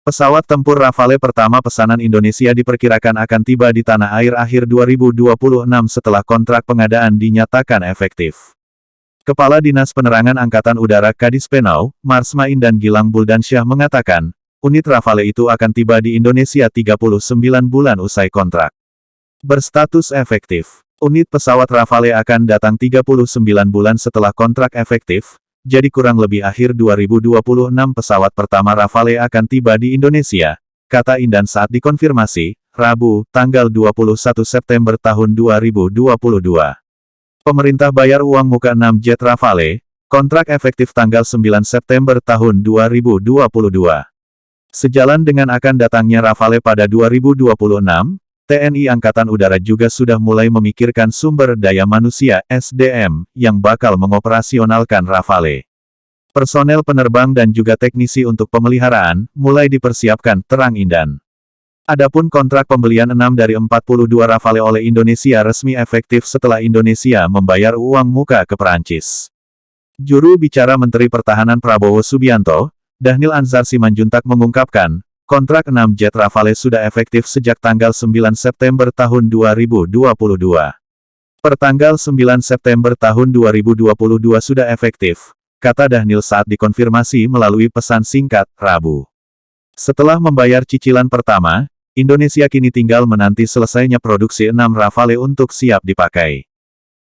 Pesawat tempur Rafale pertama pesanan Indonesia diperkirakan akan tiba di tanah air akhir 2026 setelah kontrak pengadaan dinyatakan efektif. Kepala Dinas Penerangan Angkatan Udara Kadis Penau, Marsmain dan Gilang Buldansyah mengatakan, unit Rafale itu akan tiba di Indonesia 39 bulan usai kontrak. Berstatus efektif. Unit pesawat Rafale akan datang 39 bulan setelah kontrak efektif, jadi kurang lebih akhir 2026 pesawat pertama Rafale akan tiba di Indonesia, kata Indan saat dikonfirmasi, Rabu, tanggal 21 September tahun 2022. Pemerintah bayar uang muka 6 jet Rafale, kontrak efektif tanggal 9 September tahun 2022. Sejalan dengan akan datangnya Rafale pada 2026, TNI Angkatan Udara juga sudah mulai memikirkan sumber daya manusia (SDM) yang bakal mengoperasionalkan Rafale. Personel penerbang dan juga teknisi untuk pemeliharaan mulai dipersiapkan, terang Indan. Adapun kontrak pembelian 6 dari 42 Rafale oleh Indonesia resmi efektif setelah Indonesia membayar uang muka ke Perancis. Juru bicara Menteri Pertahanan Prabowo Subianto, Dhanil Anzar Simanjuntak mengungkapkan, kontrak 6 jet Rafale sudah efektif sejak tanggal 9 September tahun 2022. Per tanggal 9 September tahun 2022 sudah efektif, kata Dhanil saat dikonfirmasi melalui pesan singkat, Rabu. Setelah membayar cicilan pertama, Indonesia kini tinggal menanti selesainya produksi 6 Rafale untuk siap dipakai.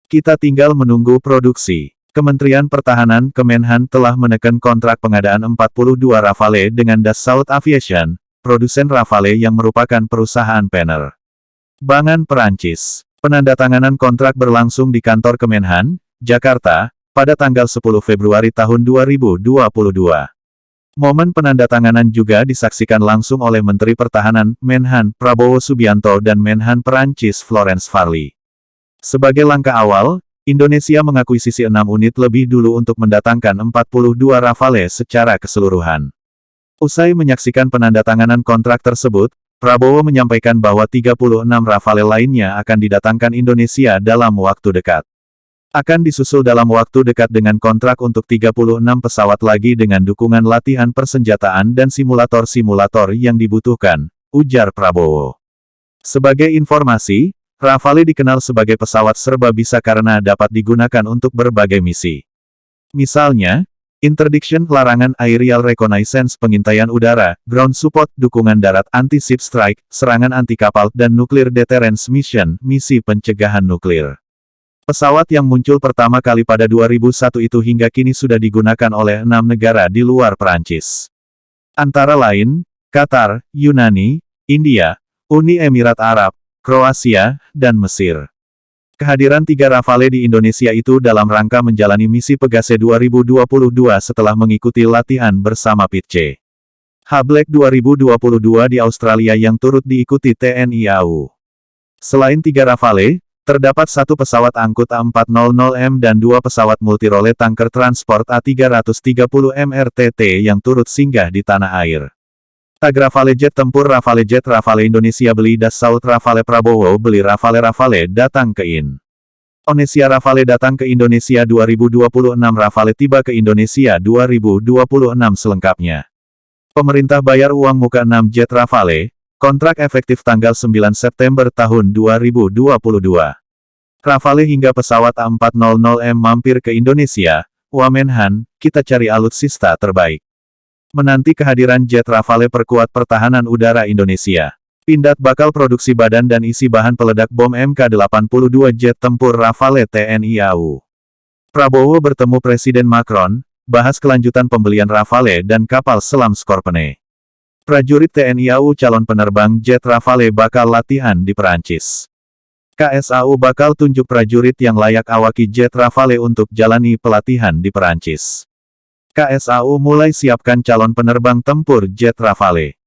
Kita tinggal menunggu produksi. Kementerian Pertahanan Kemenhan telah menekan kontrak pengadaan 42 Rafale dengan Dassault Aviation, produsen Rafale yang merupakan perusahaan penerbangan Perancis. Penandatanganan kontrak berlangsung di kantor Kemenhan, Jakarta, pada tanggal 10 Februari tahun 2022. Momen penandatanganan juga disaksikan langsung oleh Menteri Pertahanan, Menhan, Prabowo Subianto dan Menhan Perancis Florence Parly. Sebagai langkah awal, Indonesia mengakuisisi 6 unit lebih dulu untuk mendatangkan 42 Rafale secara keseluruhan. Usai menyaksikan penandatanganan kontrak tersebut, Prabowo menyampaikan bahwa 36 Rafale lainnya akan didatangkan Indonesia dalam waktu dekat. Akan disusul dalam waktu dekat dengan kontrak untuk 36 pesawat lagi dengan dukungan latihan persenjataan dan simulator-simulator yang dibutuhkan, ujar Prabowo. Sebagai informasi, Rafale dikenal sebagai pesawat serba bisa karena dapat digunakan untuk berbagai misi. Misalnya, interdiction, larangan aerial reconnaissance, pengintaian udara, ground support, dukungan darat, anti-ship strike, serangan anti-kapal, dan nuclear deterrence mission, misi pencegahan nuklir. Pesawat yang muncul pertama kali pada 2001 itu hingga kini sudah digunakan oleh 6 negara di luar Perancis. Antara lain, Qatar, Yunani, India, Uni Emirat Arab, Kroasia, dan Mesir. Kehadiran 3 Rafale di Indonesia itu dalam rangka menjalani misi Pegase 2022 setelah mengikuti latihan bersama PITC Black 2022 di Australia yang turut diikuti TNI AU. Selain 3 Rafale, terdapat 1 pesawat angkut A400M dan 2 pesawat multirole tanker transport A330 MRTT yang turut singgah di tanah air. Tag Rafale Jet Tempur Rafale Jet Rafale Indonesia beli Dassault Rafale Prabowo beli Rafale datang ke Indonesia Rafale datang ke Indonesia 2026 Rafale tiba ke Indonesia 2026 selengkapnya. Pemerintah bayar uang muka 6 jet Rafale, kontrak efektif tanggal 9 September tahun 2022. Rafale hingga pesawat A400M mampir ke Indonesia, Wamenhan, kita cari alutsista terbaik. Menanti kehadiran jet Rafale perkuat pertahanan udara Indonesia. Pindad bakal produksi badan dan isi bahan peledak bom Mk-82 jet tempur Rafale TNI AU. Prabowo bertemu Presiden Macron, bahas kelanjutan pembelian Rafale dan kapal selam Scorpene. Prajurit TNI AU calon penerbang jet Rafale bakal latihan di Perancis. KSAU bakal tunjuk prajurit yang layak awaki jet Rafale untuk jalani pelatihan di Perancis. KSAU mulai siapkan calon penerbang tempur jet Rafale.